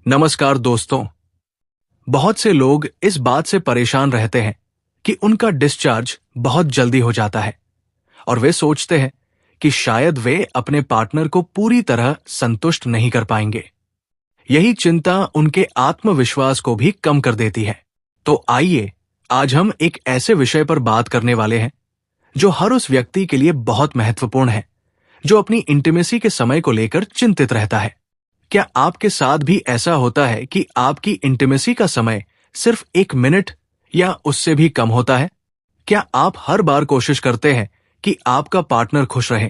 नमस्कार दोस्तों। बहुत से लोग इस बात से परेशान रहते हैं कि उनका डिस्चार्ज बहुत जल्दी हो जाता है और वे सोचते हैं कि शायद वे अपने पार्टनर को पूरी तरह संतुष्ट नहीं कर पाएंगे। यही चिंता उनके आत्मविश्वास को भी कम कर देती है। तो आइए आज हम एक ऐसे विषय पर बात करने वाले हैं जो हर उस व्यक्ति के लिए बहुत महत्वपूर्ण है जो अपनी इंटीमेसी के समय को लेकर चिंतित रहता है। क्या आपके साथ भी ऐसा होता है कि आपकी इंटीमेसी का समय सिर्फ 1 मिनट या उससे भी कम होता है? क्या आप हर बार कोशिश करते हैं कि आपका पार्टनर खुश रहे,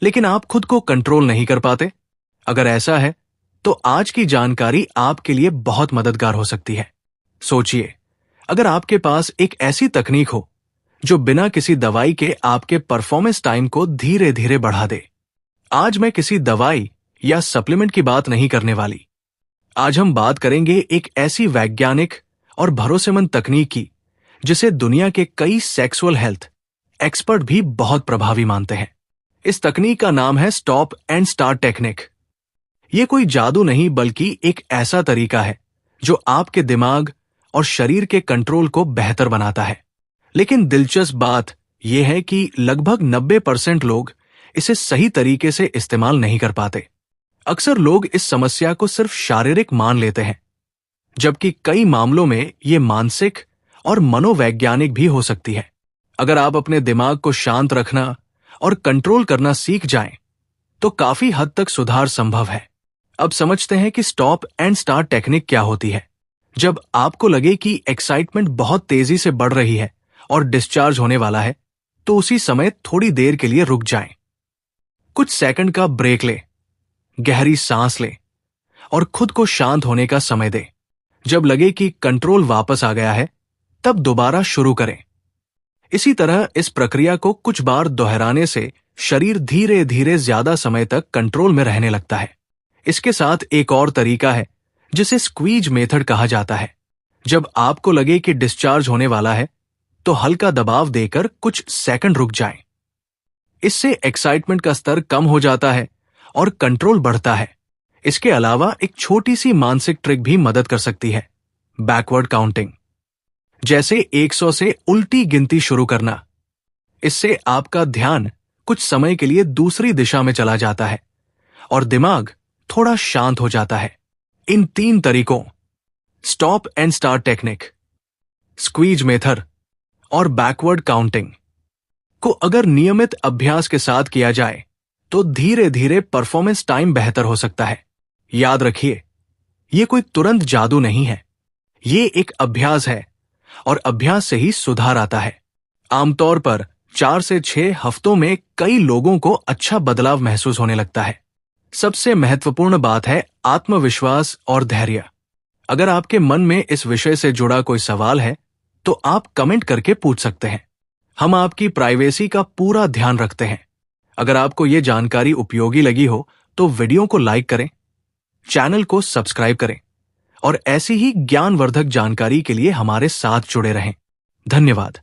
लेकिन आप खुद को कंट्रोल नहीं कर पाते? अगर ऐसा है, तो आज की जानकारी आपके लिए बहुत मददगार हो सकती है। सोचिए, अगर आपके पास एक ऐसी तकनीक हो जो बिना किसी दवाई के आपके परफॉर्मेंस टाइम को धीरे धीरे बढ़ा दे। आज मैं किसी दवाई या सप्लीमेंट की बात नहीं करने वाली। आज हम बात करेंगे एक ऐसी वैज्ञानिक और भरोसेमंद तकनीक की जिसे दुनिया के कई सेक्सुअल हेल्थ एक्सपर्ट भी बहुत प्रभावी मानते हैं। इस तकनीक का नाम है स्टॉप एंड स्टार्ट टेक्निक। यह कोई जादू नहीं बल्कि एक ऐसा तरीका है जो आपके दिमाग और शरीर के कंट्रोल को बेहतर बनाता है। लेकिन दिलचस्प बात यह है कि लगभग 90% लोग इसे सही तरीके से इस्तेमाल नहीं कर पाते। अक्सर लोग इस समस्या को सिर्फ शारीरिक मान लेते हैं, जबकि कई मामलों में ये मानसिक और मनोवैज्ञानिक भी हो सकती है। अगर आप अपने दिमाग को शांत रखना और कंट्रोल करना सीख जाएं, तो काफी हद तक सुधार संभव है। अब समझते हैं कि स्टॉप एंड स्टार्ट टेक्निक क्या होती है। जब आपको लगे कि एक्साइटमेंट बहुत तेजी से बढ़ रही है और डिस्चार्ज होने वाला है, तो उसी समय थोड़ी देर के लिए रुक जाएं। कुछ सेकंड का ब्रेक लें, गहरी सांस लें और खुद को शांत होने का समय दें। जब लगे कि कंट्रोल वापस आ गया है, तब दोबारा शुरू करें। इसी तरह इस प्रक्रिया को कुछ बार दोहराने से शरीर धीरे धीरे ज्यादा समय तक कंट्रोल में रहने लगता है। इसके साथ एक और तरीका है जिसे स्क्वीज मेथड कहा जाता है। जब आपको लगे कि डिस्चार्ज होने वाला है, तो हल्का दबाव देकर कुछ सेकंड रुक जाएं। इससे एक्साइटमेंट का स्तर कम हो जाता है और कंट्रोल बढ़ता है। इसके अलावा एक छोटी सी मानसिक ट्रिक भी मदद कर सकती है, बैकवर्ड काउंटिंग। जैसे 100 से उल्टी गिनती शुरू करना। इससे आपका ध्यान कुछ समय के लिए दूसरी दिशा में चला जाता है और दिमाग थोड़ा शांत हो जाता है। इन 3 तरीकों, stop and start technique, squeeze method और बैकवर्ड काउंटिंग को अगर नियमित अभ्यास के साथ किया जाए, तो धीरे धीरे परफॉर्मेंस टाइम बेहतर हो सकता है। याद रखिए, यह कोई तुरंत जादू नहीं है। ये एक अभ्यास है और अभ्यास से ही सुधार आता है। आमतौर पर 4 से 6 हफ्तों में कई लोगों को अच्छा बदलाव महसूस होने लगता है। सबसे महत्वपूर्ण बात है आत्मविश्वास और धैर्य। अगर आपके मन में इस विषय से जुड़ा कोई सवाल है, तो आप कमेंट करके पूछ सकते हैं। हम आपकी प्राइवेसी का पूरा ध्यान रखते हैं। अगर आपको ये जानकारी उपयोगी लगी हो, तो वीडियो को लाइक करें, चैनल को सब्सक्राइब करें और ऐसी ही ज्ञानवर्धक जानकारी के लिए हमारे साथ जुड़े रहें। धन्यवाद।